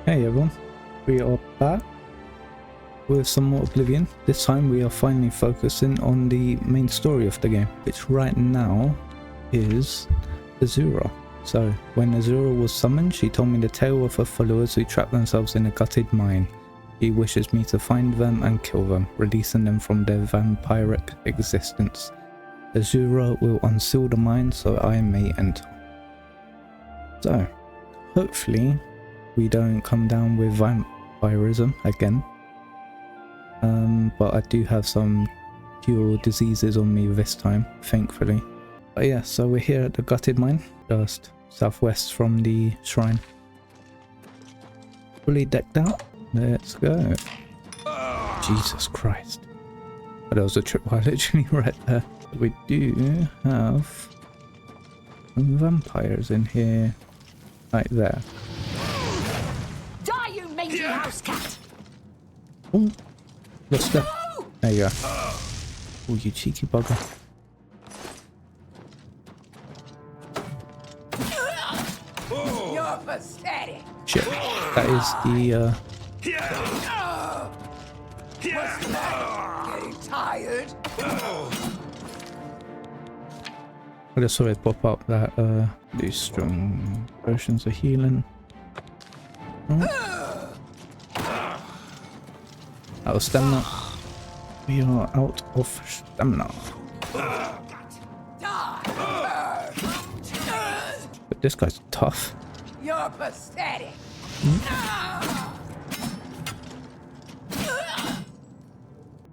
Hey everyone, we are back with some more Oblivion. This time we are finally focusing on the main story of the game, which right now is Azura. So, when Azura was summoned, she told me the tale of her followers who trapped themselves in a gutted mine. She wishes me to find them and kill them, releasing them from their vampiric existence. Azura will unseal the mine so I may enter. So, hopefully we don't come down with vampirism again. But I do have some cure diseases on me this time, thankfully. But yeah, so we're here at the gutted mine, just southwest from the shrine. Fully decked out. Let's go. Jesus Christ. But there was a tripwire literally right there. We do have some vampires in here, right there. Die, you mangy house cat! Oh, lost her. There you go. Oh, you cheeky bugger. You're pathetic! Shit. That is the, What's the matter? Getting tired? I just saw it pop up that, these strong potions of healing. Oh. Out of stamina. We are out of stamina. But this guy's tough. You're pathetic!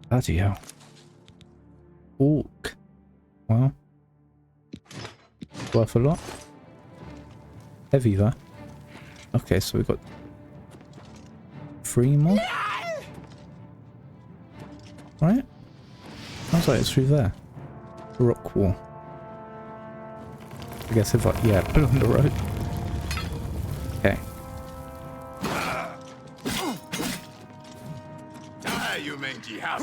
Bloody hell. Orc. Wow. Worth a lot. Heavy though. Okay, so we've got 3 more. Right? Sounds like it's through there. Rock wall. I guess if I, yeah, put it on the road. Okay. Die, you mangy house.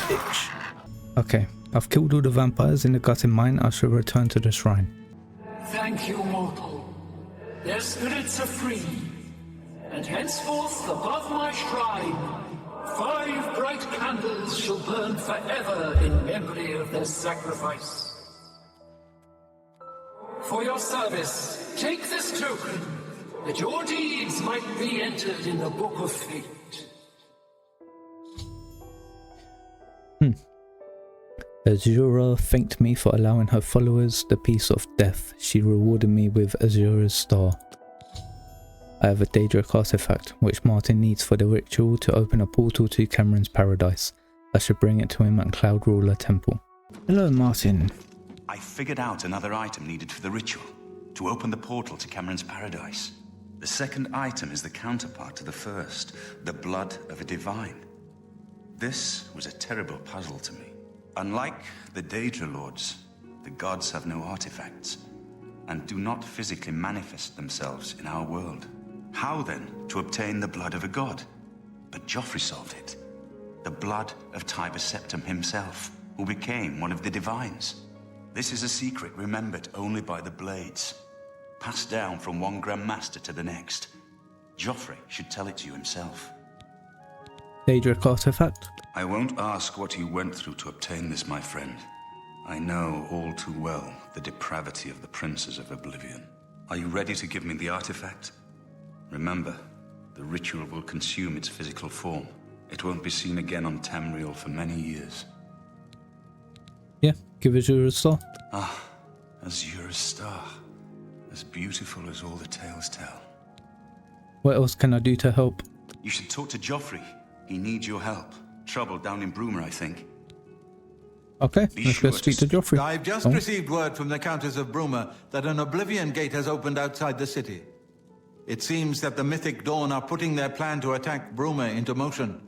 Bitch. Okay, I've killed all the vampires in the gutted mine. I shall return to the shrine. Thank you, mortal. Their spirits are free, and henceforth above my shrine, 5 bright candles shall burn forever in memory of their sacrifice. For your service, take this token, that your deeds might be entered in the Book of Fate. Azura thanked me for allowing her followers the peace of death. She rewarded me with Azura's star. I have a Daedric artifact, which Martin needs for the ritual to open a portal to Cameron's paradise. I should bring it to him at Cloud Ruler Temple. Hello, Martin. I figured out another item needed for the ritual, to open the portal to Cameron's paradise. The second item is the counterpart to the first, the blood of a divine. This was a terrible puzzle to me. Unlike the Daedra Lords, the gods have no artifacts, and do not physically manifest themselves in our world. How then to obtain the blood of a god? But Joffrey solved it. The blood of Tiber Septim himself, who became one of the divines. This is a secret remembered only by the Blades, passed down from one Grand Master to the next. Joffrey should tell it to you himself. Daedric artifact? I won't ask what you went through to obtain this, my friend. I know all too well the depravity of the princes of Oblivion. Are you ready to give me the artifact? Remember, the ritual will consume its physical form. It won't be seen again on Tamriel for many years. Yeah, give Azura's star. Ah, Azura's star. As beautiful as all the tales tell. What else can I do to help? You should talk to Joffrey. He needs your help. Trouble down in Bruma, I think. Okay, let's go speak to Joffrey. I've just received word from the Countess of Bruma that an Oblivion gate has opened outside the city. It seems that the Mythic Dawn are putting their plan to attack Bruma into motion.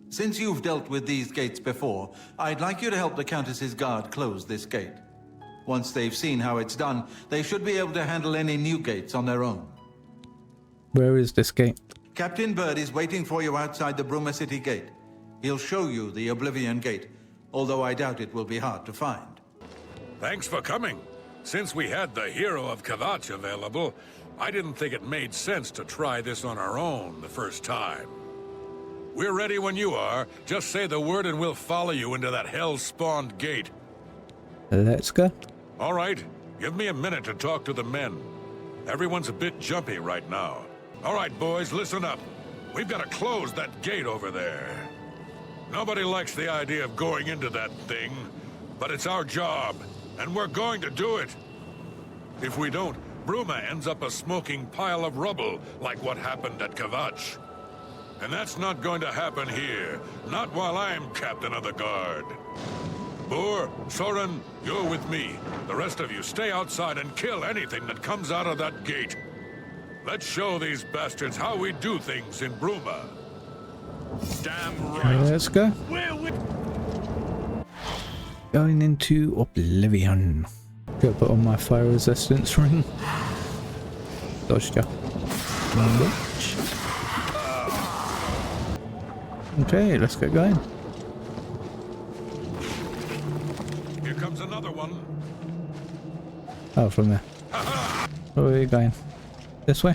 Since you've dealt with these gates before, I'd like you to help the Countess's guard close this gate. Once they've seen how it's done, they should be able to handle any new gates on their own. Where is this gate? Captain Bird is waiting for you outside the Bruma City gate. He'll show you the Oblivion Gate, although I doubt it will be hard to find. Thanks for coming. Since we had the hero of Kvatch available, I didn't think it made sense to try this on our own the first time. We're ready when you are. Just say the word and we'll follow you into that hell-spawned gate. Let's go. All right, give me a minute to talk to the men. Everyone's a bit jumpy right now. All right, boys, listen up. We've got to close that gate over there. Nobody likes the idea of going into that thing, but it's our job, and we're going to do it. If we don't, Bruma ends up a smoking pile of rubble, like what happened at Kvatch. And that's not going to happen here, not while I'm captain of the guard. Boor, Soren, you're with me. The rest of you stay outside and kill anything that comes out of that gate. Let's show these bastards how we do things in Bruma. Damn right. Let's go. Going into Oblivion. Gotta put on my fire resistance ring. Dodged ya. Okay, let's get going. Here comes another one. Oh, from there. Where are we going? This way?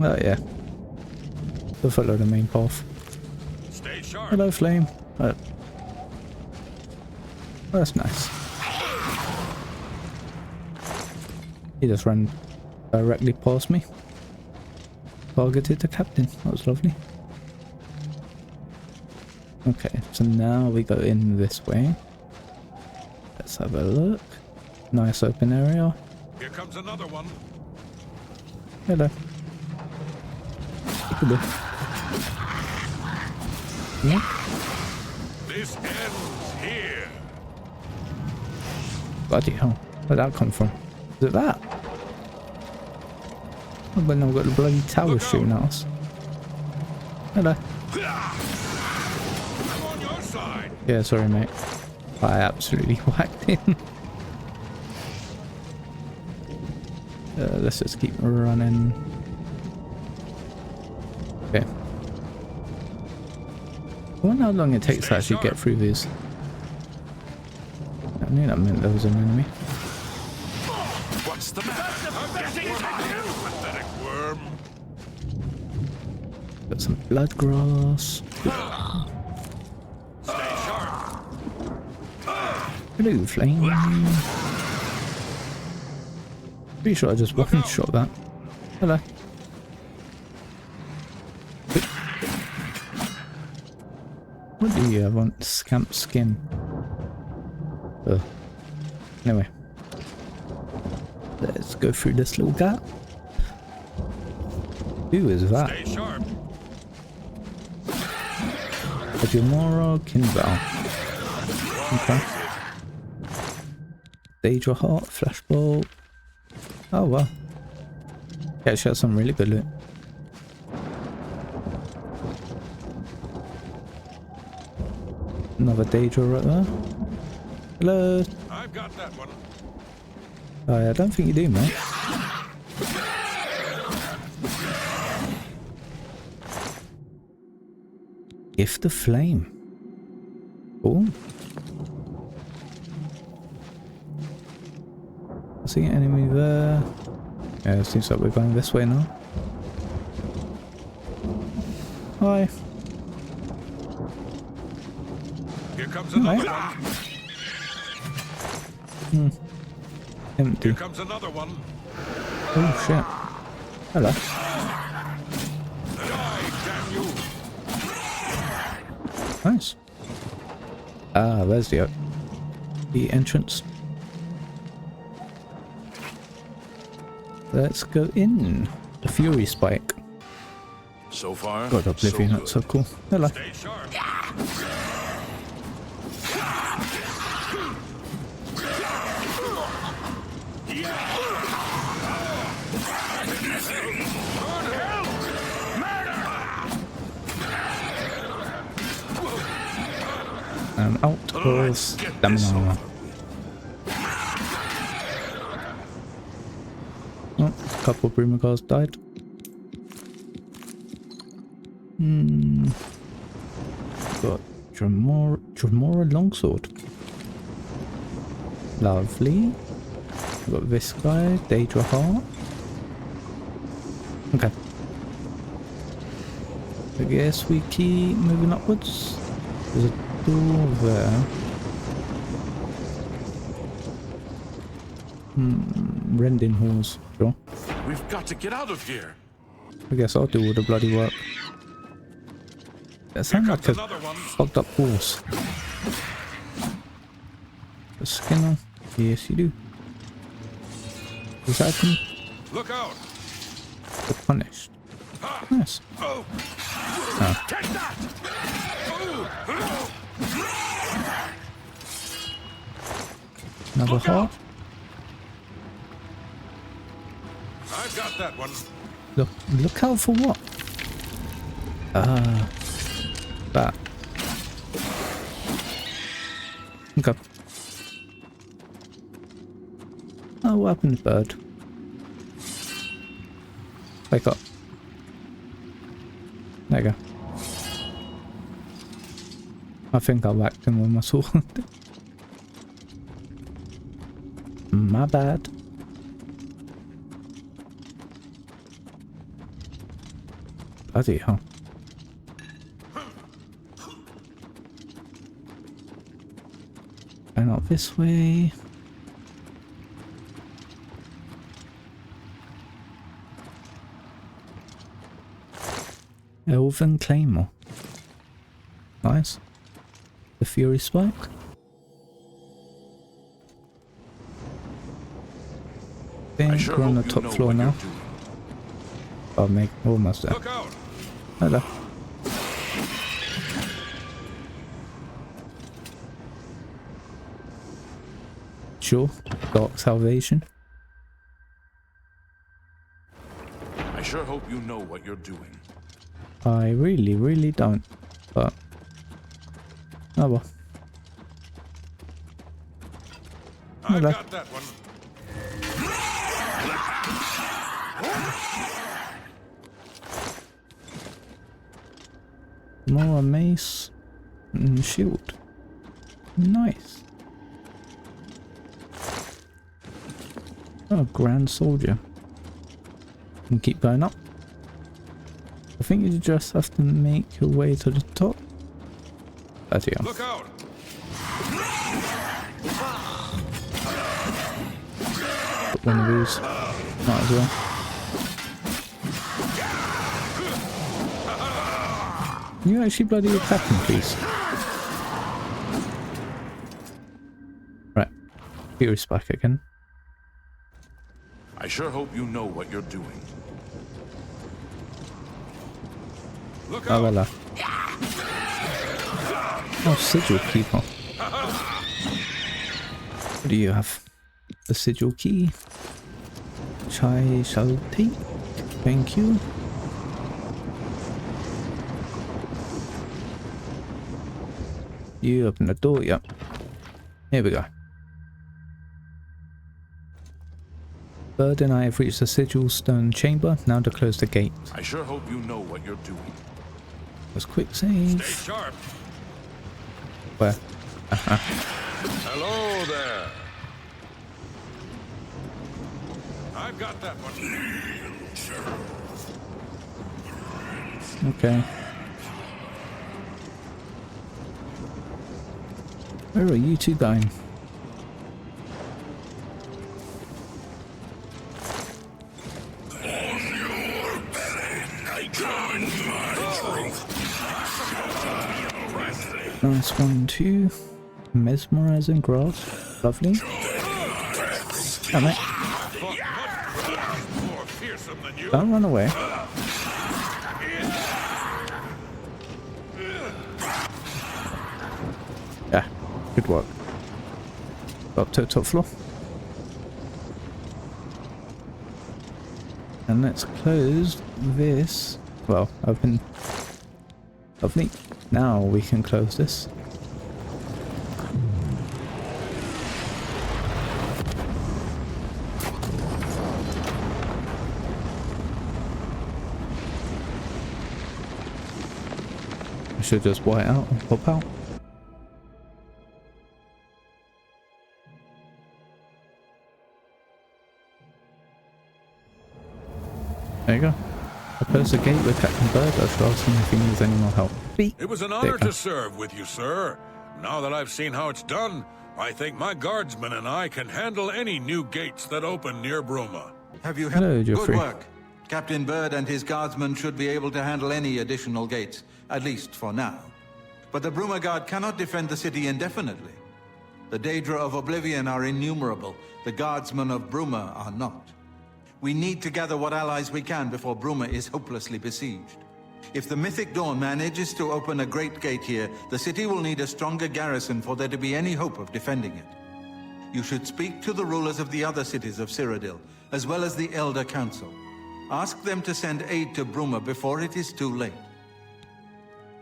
Oh yeah. We'll follow the main path. Stay sharp. Hello, Flame. Oh, that's nice. He just ran directly past me. Targeted the captain. That was lovely. Okay, so now we go in this way. Let's have a look. Nice open area. Here comes another one. Hello. Hello. Yeah. This ends here. Bloody hell. Where'd that come from? Is it that? Oh, but now we've got the bloody tower shooting at us. Hello. I'm on your side. Yeah, sorry mate. I absolutely whacked him. Let's just keep running. Okay. I wonder how long it takes to actually get through these. I knew that meant there was an enemy. What's the matter? Pathetic worm. Got some blood grass. Stay sharp. Hello, Flame. Pretty sure I just one-shot that. Hello. What do you have on? Scamp skin. Ugh. Anyway. Let's go through this little gap. Who is that? Stay sharp. Ajimora Kinval. Okay. Daedra Heart, Flashbolt. Oh wow. Yeah, she has some really good loot. Another Daedra right there. Hello. I've got that one. Oh, yeah, I don't think you do, mate. Gift of Flame. Cool. I see an enemy there. Yeah, it seems like we're going this way now. Hi. Here comes another one. Empty. Here comes another one. Oh shit. Hello. Die, damn you. Nice. Ah, there's the entrance. Let's go in. The Fury Spike. So far, God, Oblivion, that's so cool. Hello. Stay sharp. And out of stamina. Oh, a couple of Bruma guards died. Got Dremora longsword. Lovely. We've got this guy, Daedra Heart. Okay. I guess we keep moving upwards. There's a door there. Rending halls, sure. We've got to get out of here. I guess I'll do all the bloody work. That sounds like a fucked up horse. A skinner? Yes, you do. Does that happen? Look out! They're punished. Nice. Oh. Oh. Take that! Another Look heart. out! I've got that one. Look out for what? That. Okay. Oh, what happened, bird? Wake up. There you go. I think I whacked him with my sword. My bad. Bloody hell. Going up this way. Elven Claymore. Nice. The Fury Spike. Think we're on the top floor now. Oh, mate, almost there. Look out! Hello. Sure. Dark Salvation. I sure hope you know what you're doing. I really don't. But oh well. I've got that one. More mace and shield. Nice. Oh, Grand Soldier. And keep going up. I think you just have to make your way to the top. That's here. Look out! Put one of these. Might as well. Can you actually bloody attack him, please? Right. Fury Spike again. I sure hope you know what you're doing. Look Oh, out! voila. Oh, Sigil Keeper. What do you have? The Sigil Key. Which I shall take. Thank you. You open the door, yep. Here we go. Bird and I have reached the Sigil Stone Chamber. Now to close the gate. I sure hope you know what you're doing. Let's quick save. Stay sharp. Where? Hello there. I've got that one. Okay. Where are you two going? Nice 1, 2. Mesmerizing grass. Lovely. Damn it. More fearsome than you. Don't run away. Yeah, good work. Up to the top floor. And let's close this. Well, open. Lovely. Now we can close this. I should just white out and pop out. There you go. Oppose the gate with Captain Bird. I shall ask him if he needs any more help. Beep. It was an honor to serve with you, sir. Now that I've seen how it's done, I think my guardsmen and I can handle any new gates that open near Bruma. Have you Hello, Good Geoffrey. work. Captain Bird and his guardsmen should be able to handle any additional gates, at least for now. But the Bruma Guard cannot defend the city indefinitely. The Daedra of Oblivion are innumerable. The guardsmen of Bruma are not. We need to gather what allies we can before Bruma is hopelessly besieged. If the Mythic Dawn manages to open a great gate here, the city will need a stronger garrison for there to be any hope of defending it. You should speak to the rulers of the other cities of Cyrodiil, as well as the Elder Council. Ask them to send aid to Bruma before it is too late.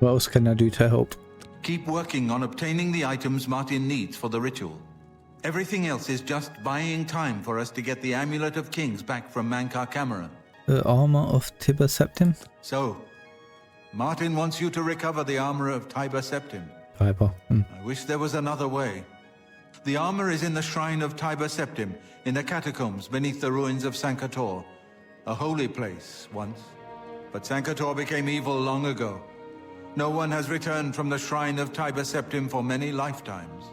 What else can I do to help? Keep working on obtaining the items Martin needs for the ritual. Everything else is just buying time for us to get the Amulet of Kings back from Mankar Cameron. The armor of Tiber Septim? So, Martin wants you to recover the armor of Tiber Septim. Tiber. I wish there was another way. The armor is in the shrine of Tiber Septim, in the catacombs beneath the ruins of Sankator. A holy place, once. But Sankator became evil long ago. No one has returned from the shrine of Tiber Septim for many lifetimes.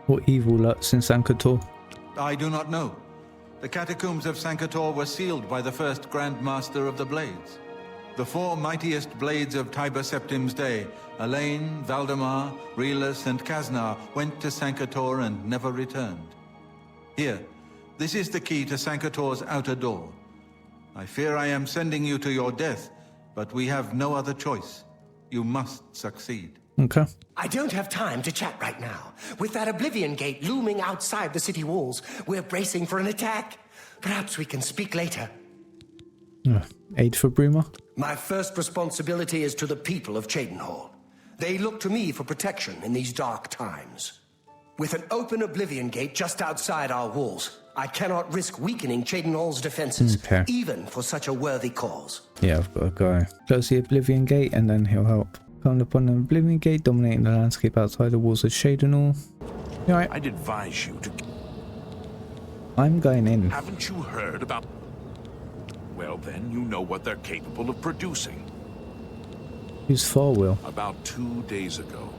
What evil lurks in Sankator? I do not know. The catacombs of Sankator were sealed by the first Grand Master of the Blades. The four mightiest blades of Tiber Septim's day, Elaine, Valdemar, Relus, and Kaznar, went to Sankator and never returned. Here, this is the key to Sankator's outer door. I fear I am sending you to your death, but we have no other choice. You must succeed. Okay. I don't have time to chat right now. With that Oblivion Gate looming outside the city walls, we're bracing for an attack. Perhaps we can speak later. Aid for Bruma? My first responsibility is to the people of Cheydinhal. They look to me for protection in these dark times. With an open Oblivion Gate just outside our walls, I cannot risk weakening Cheydinhal's defenses, Okay. even for such a worthy cause. Yeah, I've got to go. Close the Oblivion Gate and then he'll help. Found upon an Oblivion Gate dominating the landscape outside the walls of Cheydinhal. Alright, I'd advise you to... I'm going in. Haven't you heard about... Well, then you know what they're capable of producing. Who's Farwell? About 2 days ago,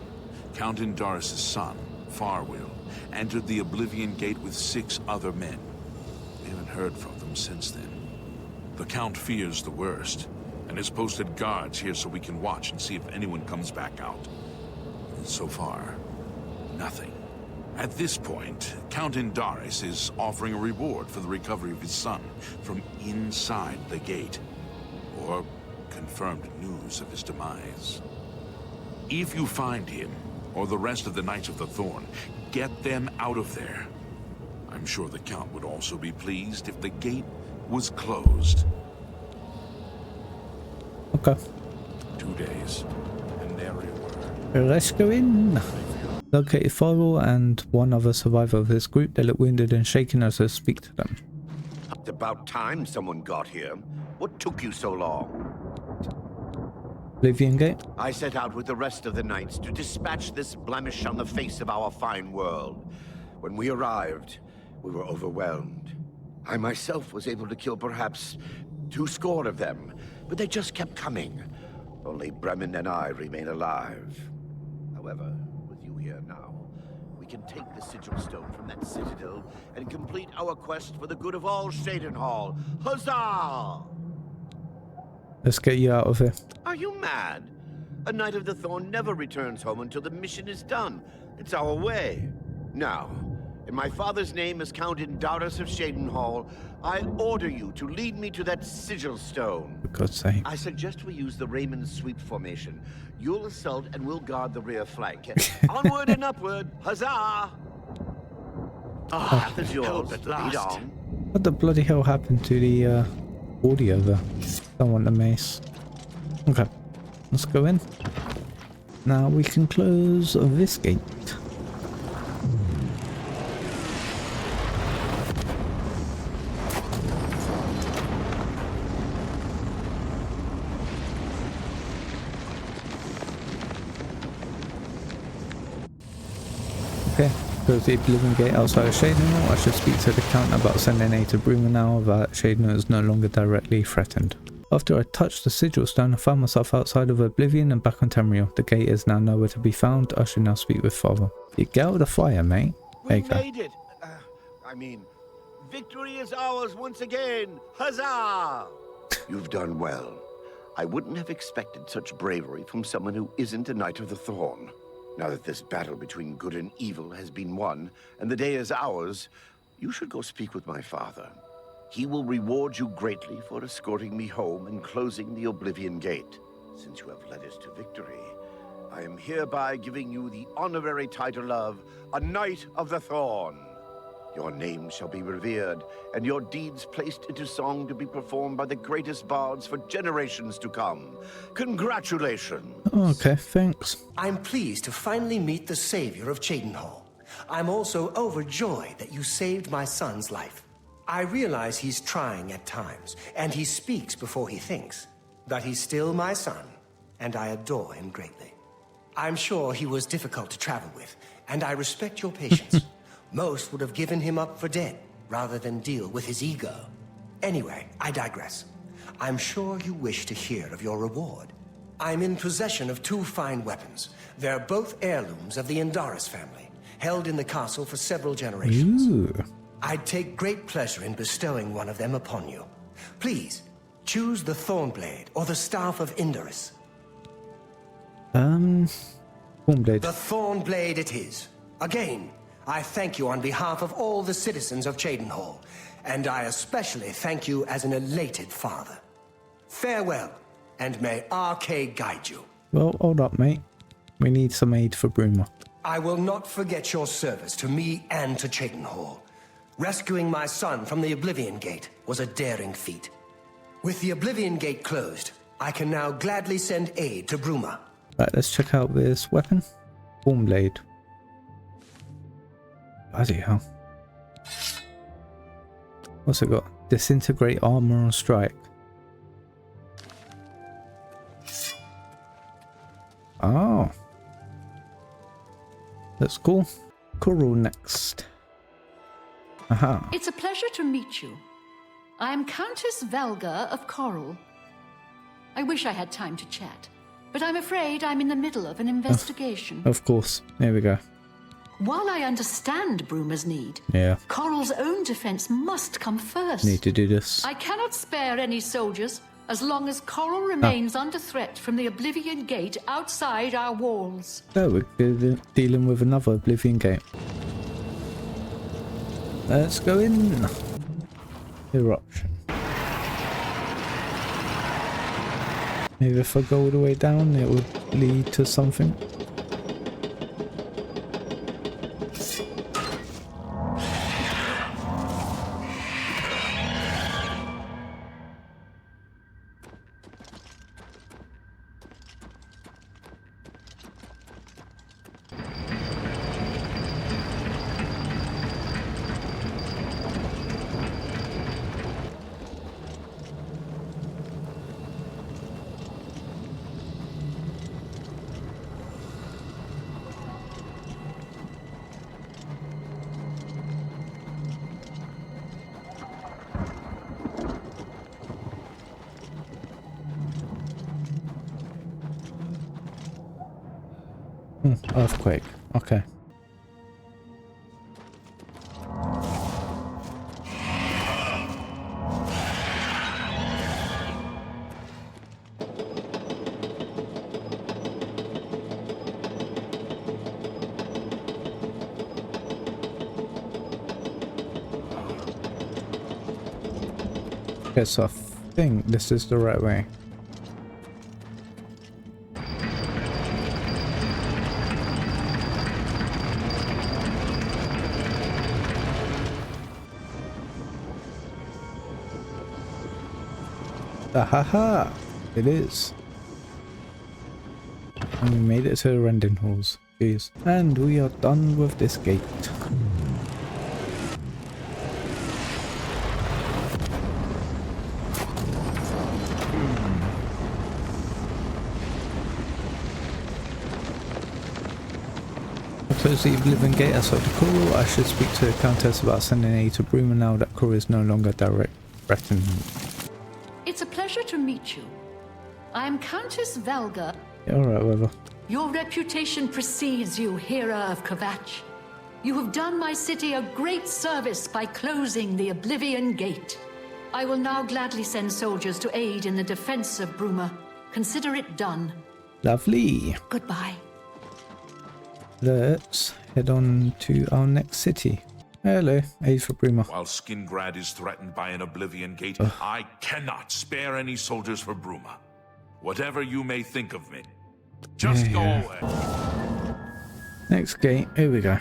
Count Indaris' son, Farwell, entered the Oblivion Gate with 6 other men. We haven't heard from them since then. The Count fears the worst, and has posted guards here so we can watch and see if anyone comes back out. So far, nothing. At this point, Count Indaris is offering a reward for the recovery of his son from inside the gate, or confirmed news of his demise. If you find him, or the rest of the Knights of the Thorn, get them out of there. I'm sure the Count would also be pleased if the gate was closed. Okay. 2 days, and there you were. Let's go in. Located Farwell and one other survivor of this group. They look wounded and shaken as I speak to them. It's about time someone got here. What took you so long? Oblivion Gate? I set out with the rest of the knights to dispatch this blemish on the face of our fine world. When we arrived, we were overwhelmed. I myself was able to kill perhaps 200 of them, but they just kept coming. Only Bremen and I remain alive. However, with you here now, we can take the sigil stone from that citadel and complete our quest for the good of all Cheydinhal. Huzzah! Let's get you out of here. Are you mad? A Knight of the Thorn never returns home until the mission is done. It's our way. Now, in my father's name as Count Indaris of Cheydinhal, I order you to lead me to that sigil stone. For God's sake. I suggest we use the Raymond sweep formation. You'll assault and we'll guard the rear flank. Onward and upward. Huzzah! Path is yours. Lead on. What the bloody hell happened to the audio there? Don't want the mace. Okay. Let's go in. Now we can close this gate. Okay, Close the Oblivion Gate outside of Shadenhall. I should speak to the Count about sending aid to Bruma now that Shadenhall is no longer directly threatened. After I touched the sigil stone, I found myself outside of Oblivion and back on Tamriel. The gate is now nowhere to be found. I should now speak with Father. You get out of the fire, mate. We made it! Victory is ours once again! Huzzah! You've done well. I wouldn't have expected such bravery from someone who isn't a Knight of the Thorn. Now that this battle between good and evil has been won, and the day is ours, you should go speak with my father. He will reward you greatly for escorting me home and closing the Oblivion Gate. Since you have led us to victory, I am hereby giving you the honorary title of a Knight of the Thorn. Your name shall be revered, and your deeds placed into song to be performed by the greatest bards for generations to come. Congratulations! Okay, thanks. I'm pleased to finally meet the savior of Cheydinhal. I'm also overjoyed that you saved my son's life. I realize he's trying at times, and he speaks before he thinks. But he's still my son, and I adore him greatly. I'm sure he was difficult to travel with, and I respect your patience. Most would have given him up for dead, rather than deal with his ego. Anyway, I digress. I'm sure you wish to hear of your reward. I'm in possession of 2 fine weapons. They're both heirlooms of the Indaris family, held in the castle for several generations. Ooh. I'd take great pleasure in bestowing one of them upon you. Please, choose the Thornblade or the Staff of Indaris. Thornblade. The Thornblade it is. Again, I thank you on behalf of all the citizens of Cheydinhal, and I especially thank you as an elated father. Farewell, and may RK guide you. Well, hold up, mate. We need some aid for Bruma. I will not forget your service to me and to Cheydinhal. Rescuing my son from the Oblivion Gate was a daring feat. With the Oblivion Gate closed, I can now gladly send aid to Bruma. Right, let's check out this weapon. Thornblade. Bloody hell. What's it got? Disintegrate armor on strike. Oh. That's cool. Coral next. Aha. It's a pleasure to meet you. I am Countess Velga of Coral. I wish I had time to chat, but I'm afraid I'm in the middle of an investigation. Of course. There we go. While I understand Bruma's need, Yeah. Coral's own defense must come first. Need to do this. I cannot spare any soldiers as long as Coral remains under threat from the Oblivion Gate outside our walls. Oh, we're dealing with another Oblivion Gate. Let's go in. Eruption. Maybe if I go all the way down, it would lead to something. Earthquake. Okay. Okay, so I think this is the right way. Ahaha! It is. And we made it to the rending halls. Jeez. And we are done with this gate. close the Oblivion Gate outside the Coral. I should speak to the Countess about sending aid to Bruma now that Coral is no longer direct threatened. It's a pleasure to meet you. I am Countess Velga. Yeah, alright, whatever. Your reputation precedes you, Hera of Kvatch. You have done my city a great service by closing the Oblivion Gate. I will now gladly send soldiers to aid in the defense of Bruma. Consider it done. Lovely. Goodbye. Let's head on to our next city. Hello, aid for Bruma. While Skingrad is threatened by an Oblivion Gate, I cannot spare any soldiers for Bruma. Whatever you may think of me, just go away. Next gate, here we go.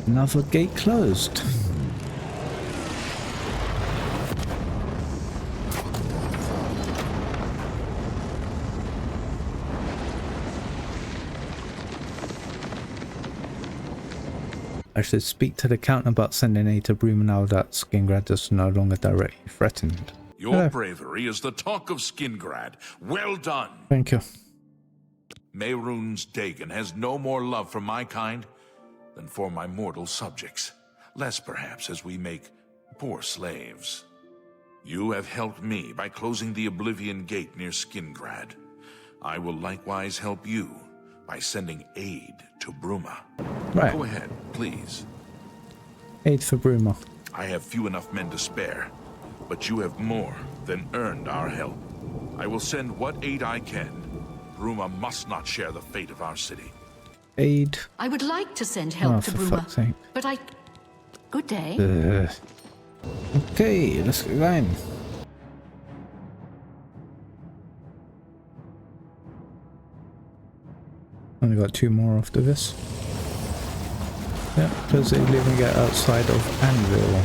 Another gate closed. I should speak to the Count about sending aid to Bruma now that Skingrad is no longer directly threatened. Your bravery is the talk of Skingrad. Well done. Thank you. Mehrunes Dagon has no more love for my kind than for my mortal subjects. Less, perhaps, as we make poor slaves. You have helped me by closing the Oblivion Gate near Skingrad. I will likewise help you by sending aid to Bruma. Right. Go ahead, please. Aid for Bruma. I have few enough men to spare, but you have more than earned our help. I will send what aid I can. Bruma must not share the fate of our city. Aid. I would like to send help to for Bruma, fuck's sake. but I... Good day. Okay, let's get going. Only got 2 more after this. Yeah, because they living it outside of Anvil.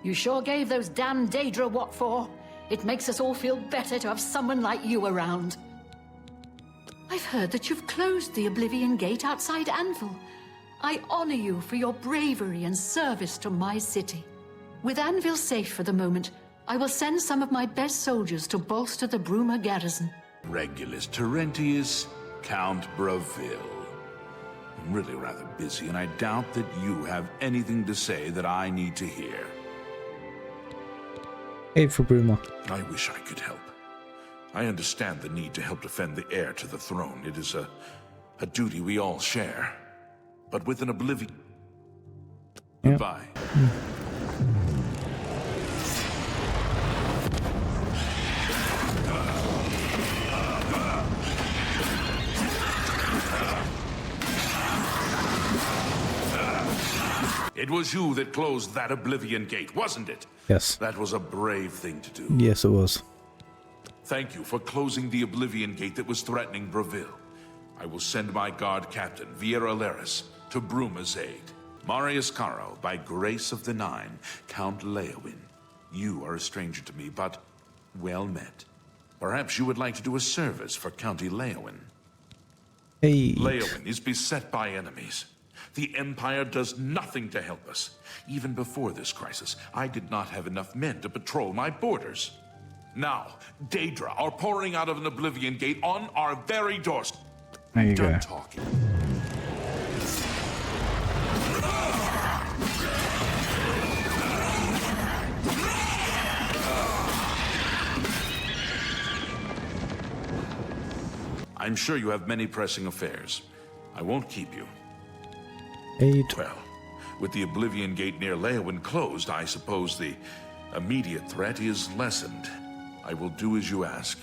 You sure gave those damn Daedra what for? It makes us all feel better to have someone like you around. I've heard that you've closed the Oblivion Gate outside Anvil. I honor you for your bravery and service to my city. With Anvil safe for the moment, I will send some of my best soldiers to bolster the Bruma garrison. Regulus Terentius, Count Bravil. I'm really rather busy, and I doubt that you have anything to say that I need to hear. Aid for Bruma. I wish I could help. I understand the need to help defend the heir to the throne. It is a duty we all share. But with an Oblivion... Yep. Goodbye. It was you that closed that Oblivion Gate, wasn't it? Yes. That was a brave thing to do. Yes, it was. Thank you for closing the Oblivion Gate that was threatening Bravil. I will send my guard captain, Viera Laris, to Bruma's aid. Marius Caro, by grace of the Nine, Count Leowin. You are a stranger to me, but well met. Perhaps you would like to do a service for County Leowin. Hey. Leowin is beset by enemies. The Empire does nothing to help us. Even before this crisis, I did not have enough men to patrol my borders. Now, Daedra are pouring out of an Oblivion Gate on our very doorstep. There you Done go. talking. I'm sure you have many pressing affairs. I won't keep you. Aid. Well, with the Oblivion Gate near Leowin closed, I suppose the immediate threat is lessened. I will do as you ask.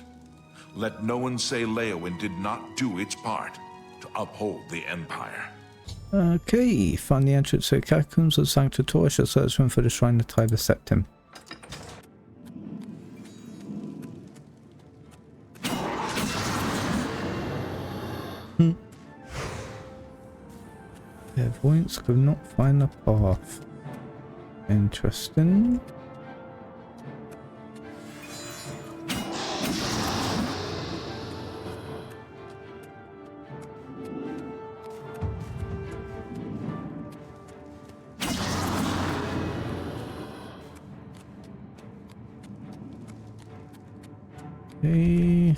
Let no one say Leowin did not do its part to uphold the Empire. Okay, find the entrance to the catacombs of Sancta Torcia, search room for the Shrine of Tiber Septim. Clairvoyance could not find the path. Interesting. Okay.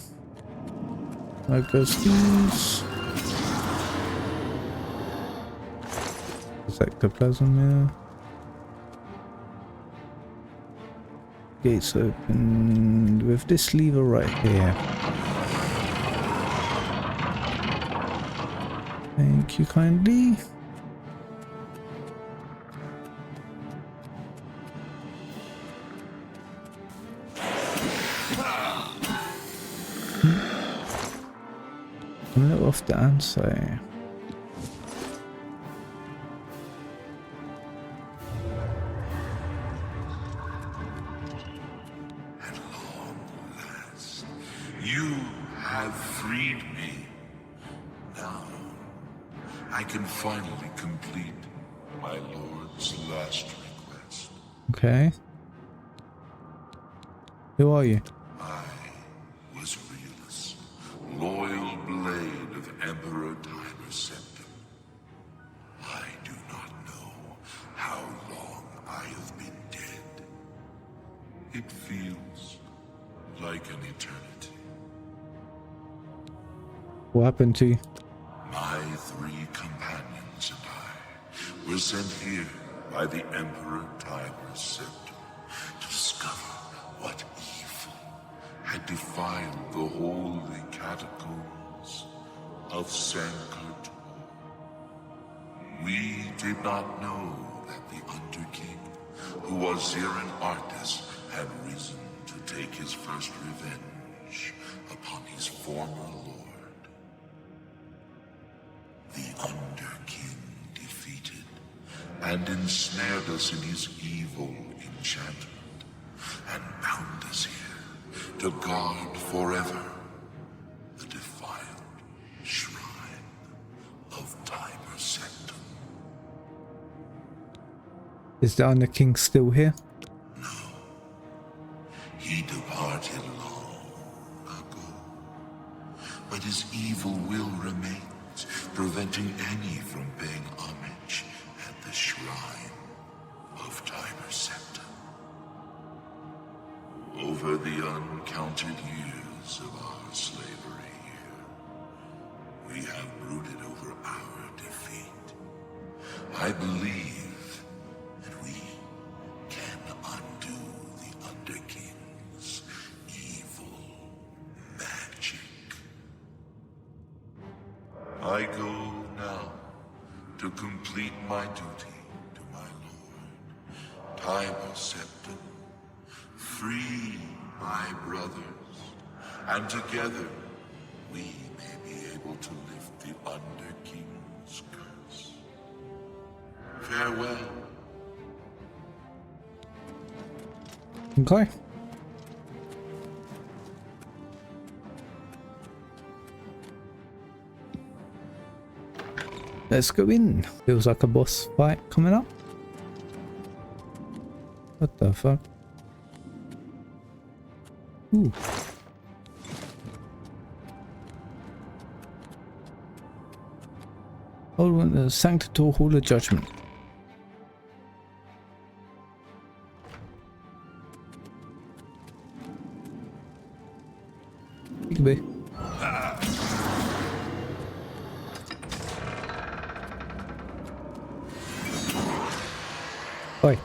There goes these. Ectoplasm, yeah. Gates open with this lever right here. Thank you kindly. I'm a little off the answer. You have freed me. Now, I can finally complete my lord's last request. Okay. Who are you? I was Realus, loyal blade of Emperor Tiber Septim. I do not know how long I have been dead. It feels like an eternity. What happened to you? My 3 companions and I were sent here by the Emperor Tiber Septim to discover what evil had defiled the holy catacombs of Sankar. We did not know that the Underking, who was Ziran Artis, had risen to take his first revenge upon his former lord. The Underking defeated and ensnared us in his evil enchantment and bound us here to guard forever the defiled shrine of Tiber Septim. Is the Under King still here? No. He departed long ago. But his evil will remains, preventing any from paying homage at the shrine of Tiber Septim. Over the uncounted years of our slavery here, we have brooded over our defeat. I believe that we can undo the Underking's evil magic. I go now to complete my duty to my lord, Tiber Septim. Free my brothers, and together we may be able to lift the Underking's curse. Farewell. Okay. Let's go in. Feels like a boss fight coming up. What the fuck? Ooh. Hold on, the Sanctator Hall of Judgment. You can be. Oi.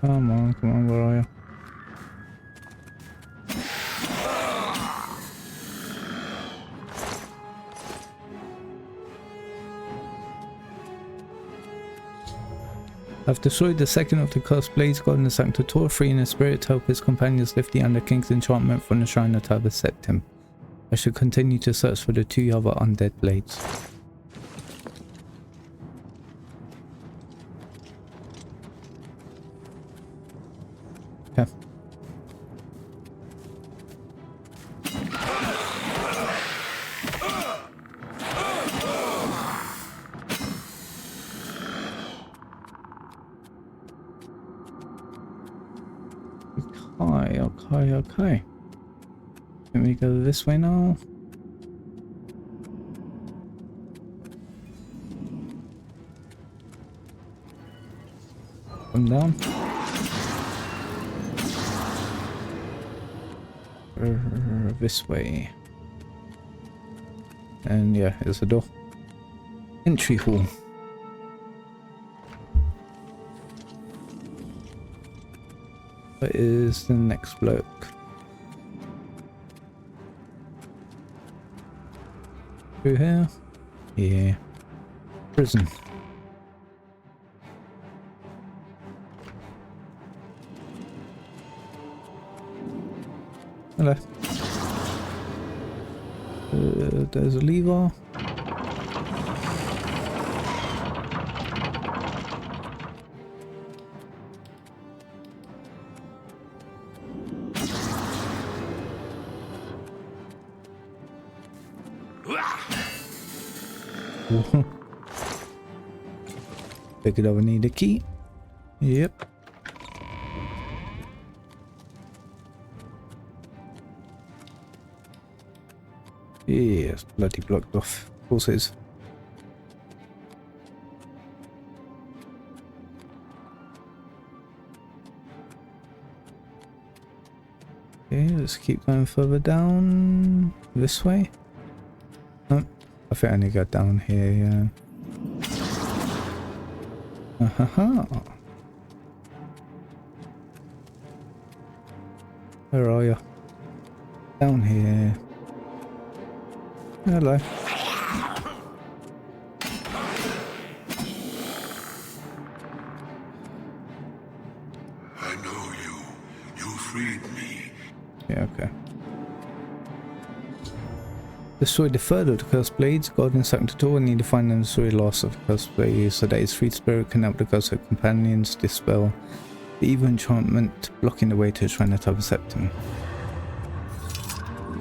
Come on, where are you? I've destroyed the second of the cursed blades, God in the Sanctator, freeing his spirit to help his companions lift the Under King's enchantment from the shrine of Tiber Septim. I should continue to search for the 2 other undead blades. Okay. Okay. Let me go this way now. Come down. This way. And yeah, here's the door. Entry hall. Where is the next bloke? Through here? Yeah. Prison. Hello. There's a lever. Pick it up and need a key. Yep. Yes, bloody blocked off. Of course it is. Okay, let's keep going further down. This way. No, I think I need to go down here, yeah. Where are you? Down here. Hello. I know you. You freed me. Yeah, okay. Destroy the third of the cursed blades. Guardian Sanctator need to find and destroy the last of the cursed blades so that his freed spirit can help the cursed companions dispel the evil enchantment blocking the way to the Shrine of Tyber Septim.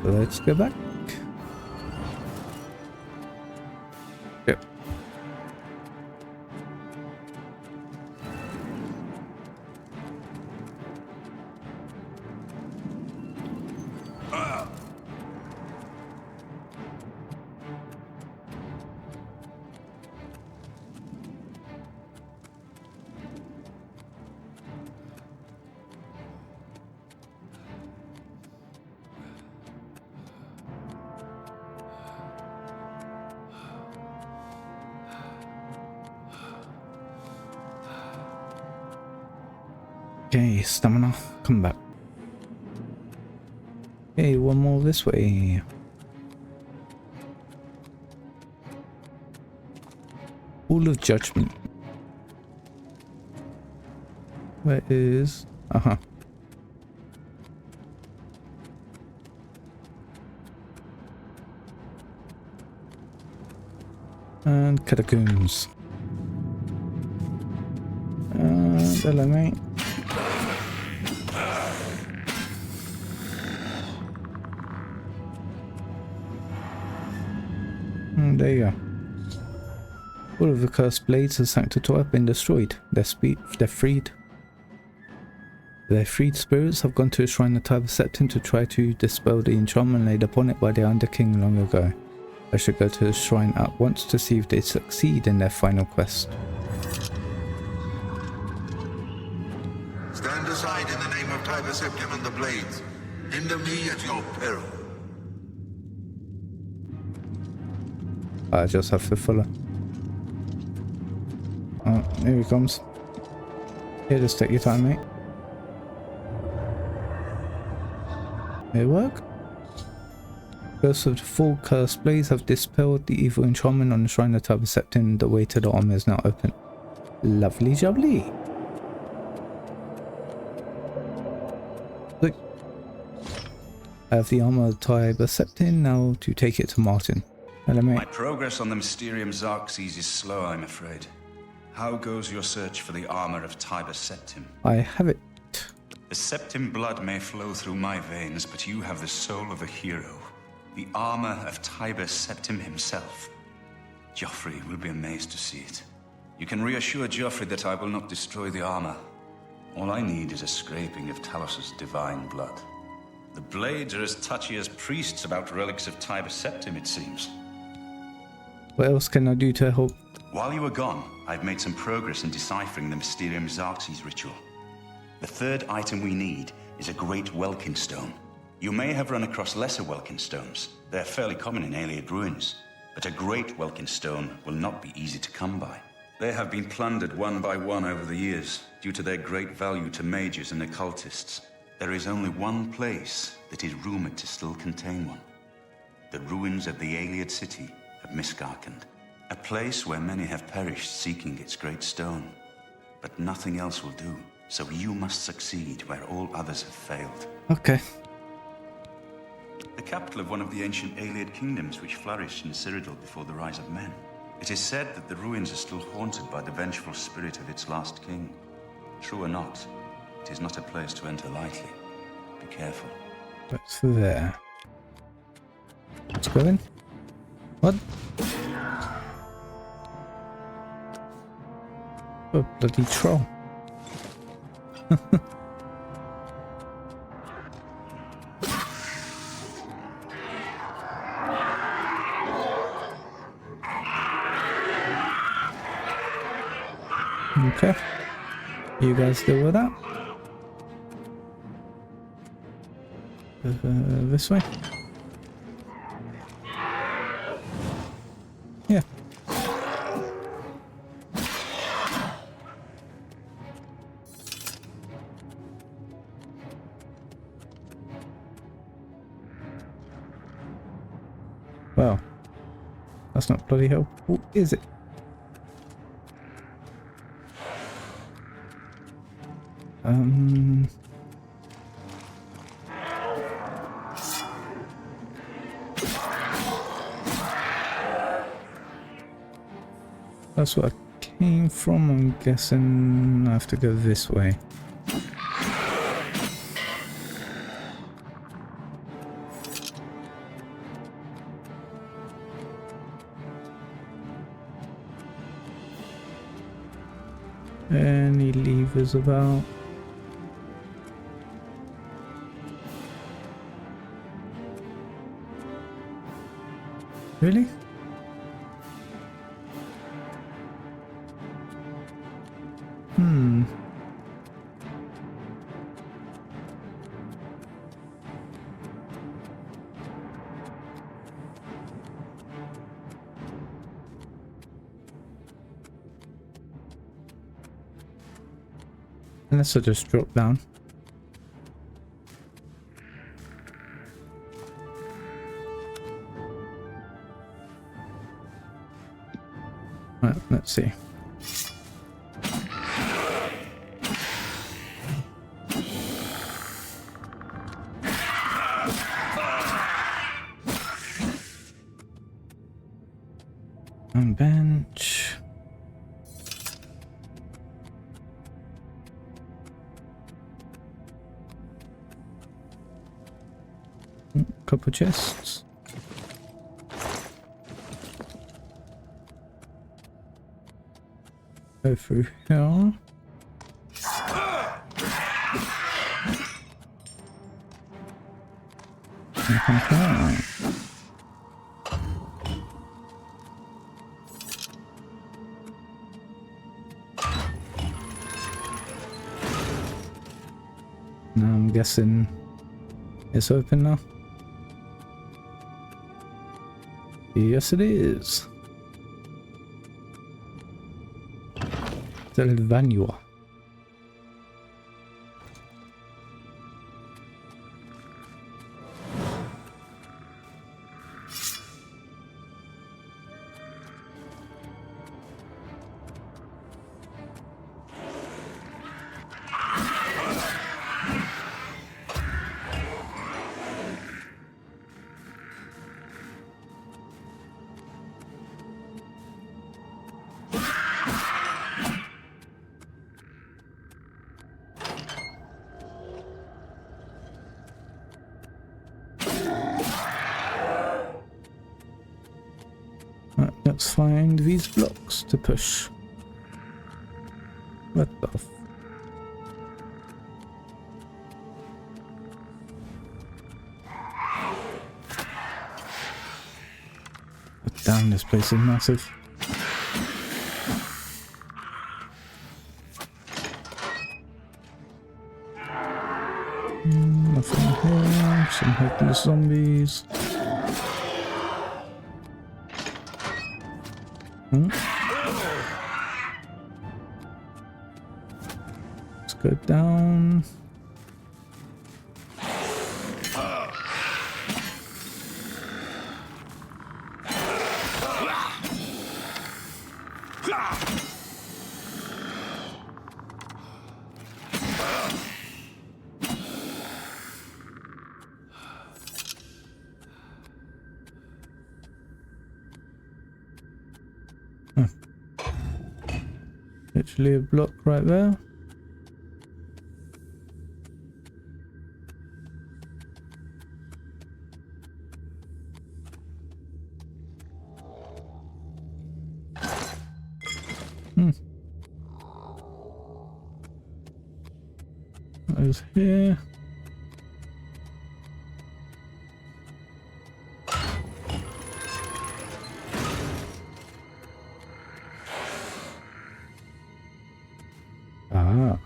So let's go back. Yep. Okay, stamina, come back. Okay, one more this way. Pool of Judgment. Where is... And Catacombs. And hello, mate. There you go. All of the cursed blades of Sanctator have been destroyed. They're freed. Their freed spirits have gone to the Shrine of Tyber Septim to try to dispel the enchantment laid upon it by the Under King long ago. I should go to the shrine at once to see if they succeed in their final quest. Stand aside in the name of Tyber Septim and the Blades. Hinder me at your peril. I just have to follow. Oh, here he comes. Here, just take your time, mate. It work? Curse of the four cursed blades have dispelled the evil enchantment on the Shrine of Tyber Septim. The way to the armor is now open. Lovely jubbly. Look. I have the armor of Tyber Septim now to take it to Martin. Hello, mate. My progress on the Mysterium Xerxes is slow, I'm afraid. How goes your search for the armor of Tyber Septim? I have it. The Septim blood may flow through my veins, but you have the soul of a hero. The armor of Tyber Septim himself. Joffrey will be amazed to see it. You can reassure Joffrey that I will not destroy the armor. All I need is a scraping of Talos's divine blood. The blades are as touchy as priests about relics of Tiber Septim, it seems. What else can I do to help? While you were gone, I've made some progress in deciphering the Mysterium Xarxes ritual. The third item we need is a great Welkin stone. You may have run across lesser Welkin stones. They're fairly common in Ayleid ruins. But a great Welkin stone will not be easy to come by. They have been plundered one by one over the years, due to their great value to mages and occultists. There is only one place that is rumored to still contain one. The ruins of the Ayleid city of Miskarkand. A place where many have perished seeking its great stone. But nothing else will do, so you must succeed where all others have failed. Okay. The capital of one of the ancient Ayleid kingdoms which flourished in Cyrodiil before the rise of men. It is said that the ruins are still haunted by the vengeful spirit of its last king. True or not, it is not a place to enter lightly. Be careful. What's there? Let's go in. What? Oh, bloody troll. Okay. You guys deal with that. This way. Yeah. Well, that's not bloody helpful, is it? That's what I came from. I'm guessing I have to go this way. Any levers about? Really? Unless I just drop down. Right, let's see. On bench. Couple chests. Go through here. Now I'm guessing it's open now. Yes, it is. Sylvanua. Right, let's find these blocks to push. What the f... Damn, this place is massive. Nothing here. Some hopeless zombies. Let's go down. Literally a block right there. That is here. Ah.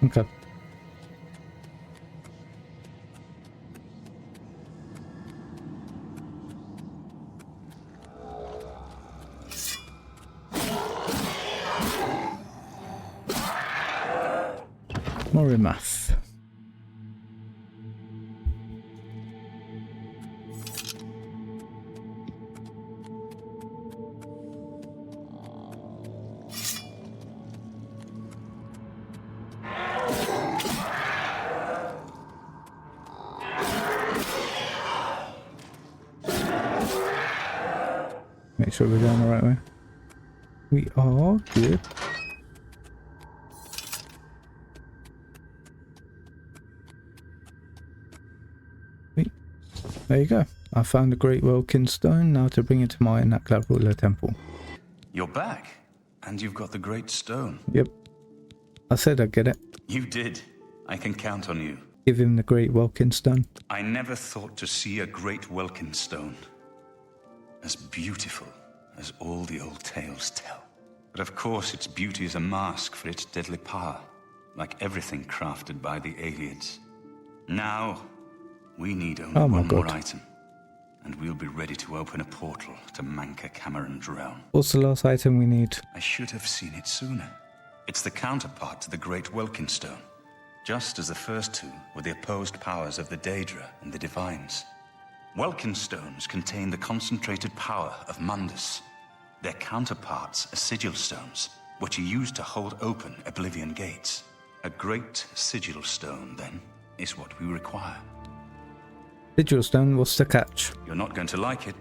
Okay. More math. Make sure we're going the right way. We are good. Wait. There you go. I found the Great Welkin Stone. Now to bring it to my Nakla Ruler Temple. You're back, and you've got the Great Stone. Yep. I said I'd get it. You did. I can count on you. Give him the Great Welkin Stone. I never thought to see a Great Welkin Stone as beautiful as all the old tales tell. But of course, its beauty is a mask for its deadly power, like everything crafted by the aliens. Now, we need only one more item, and we'll be ready to open a portal to Manka Cameron's realm. What's the last item we need? I should have seen it sooner. It's the counterpart to the Great Welkin Stone, just as the first two were the opposed powers of the Daedra and the Divines. Welkin stones contain the concentrated power of Mundus. Their counterparts are sigil stones, which are used to hold open Oblivion gates. A great sigil stone, then, is what we require. Sigil stone, what's the catch? You're not going to like it.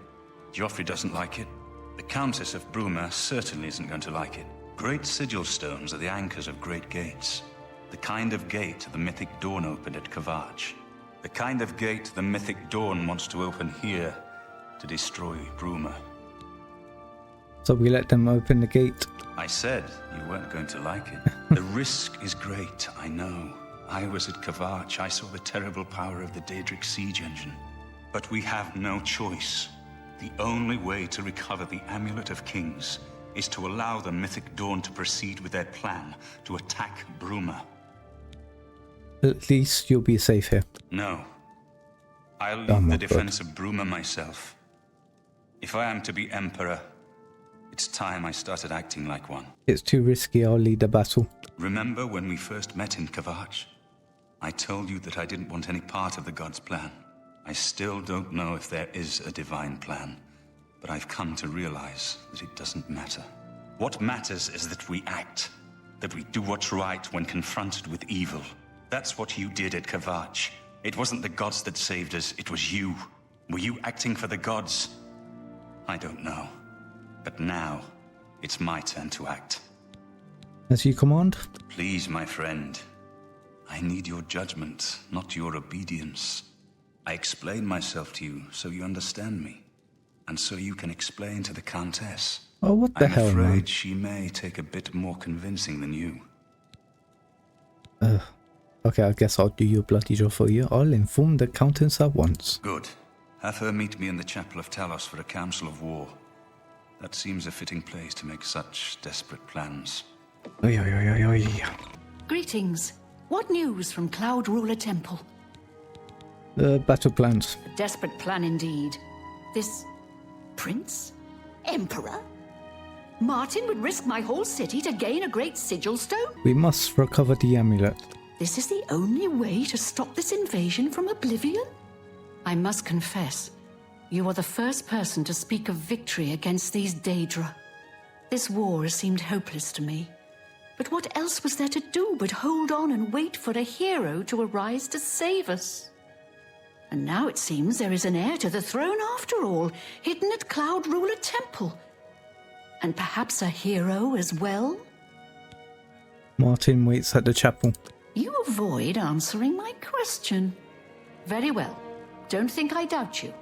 Joffrey doesn't like it. The Countess of Bruma certainly isn't going to like it. Great sigil stones are the anchors of great gates. The kind of gate the mythic Dawn opened at Kavach. The kind of gate the mythic Dawn wants to open here to destroy Bruma. So we let them open the gate. I said you weren't going to like it. The risk is great, I know. I was at Kavach. I saw the terrible power of the Daedric siege engine. But we have no choice. The only way to recover the Amulet of Kings is to allow the mythic Dawn to proceed with their plan to attack Bruma. At least you'll be safe here. No. I'll lead the defense of Bruma myself. If I am to be Emperor, it's time I started acting like one. It's too risky, I'll lead the battle. Remember when we first met in Kavach? I told you that I didn't want any part of the gods' plan. I still don't know if there is a divine plan, but I've come to realize that it doesn't matter. What matters is that we act, that we do what's right when confronted with evil. That's what you did at Kavach. It wasn't the gods that saved us, it was you. Were you acting for the gods? I don't know. But now, it's my turn to act. As you command? Please, my friend. I need your judgment, not your obedience. I explain myself to you so you understand me. And so you can explain to the Countess. Oh, what the hell, man? I'm afraid she may take a bit more convincing than you. Okay, I guess I'll do your bloody job for you. I'll inform the Countess at once. Good. Have her meet me in the Chapel of Talos for a council of war. That seems a fitting place to make such desperate plans. Oi, oi, oi, oi, oi. Greetings. What news from Cloud Ruler Temple? Battle plans. A desperate plan indeed. This prince? Emperor? Martin would risk my whole city to gain a great sigil stone? We must recover the amulet. This is the only way to stop this invasion from Oblivion? I must confess, you are the first person to speak of victory against these Daedra. This war has seemed hopeless to me. But what else was there to do but hold on and wait for a hero to arise to save us? And now it seems there is an heir to the throne after all, hidden at Cloud Ruler Temple. And perhaps a hero as well? Martin waits at the chapel. You avoid answering my question. Very well. Don't think I doubt you.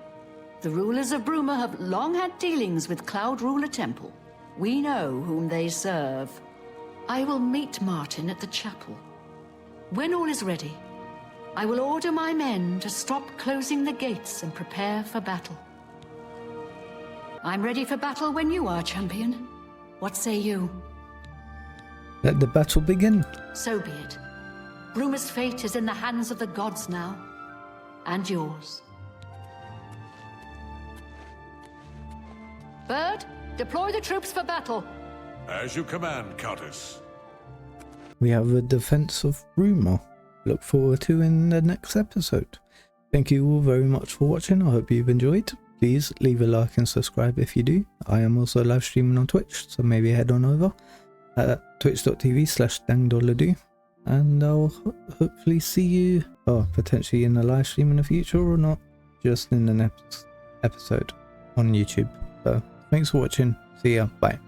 The rulers of Bruma have long had dealings with Cloud Ruler Temple. We know whom they serve. I will meet Martin at the chapel. When all is ready, I will order my men to stop closing the gates and prepare for battle. I'm ready for battle when you are, champion. What say you? Let the battle begin. So be it. Bruma's fate is in the hands of the gods now. And yours. Bird, deploy the troops for battle. As you command, Countess. We have a defense of Bruma. Look forward to in the next episode. Thank you all very much for watching. I hope you've enjoyed. Please leave a like and subscribe if you do. I am also live streaming on Twitch, so maybe head on over at twitch.tv/dangdollardo, and I'll hopefully see you, potentially in a live stream in the future, or not, just in the next episode on YouTube. So thanks for watching. See ya. Bye.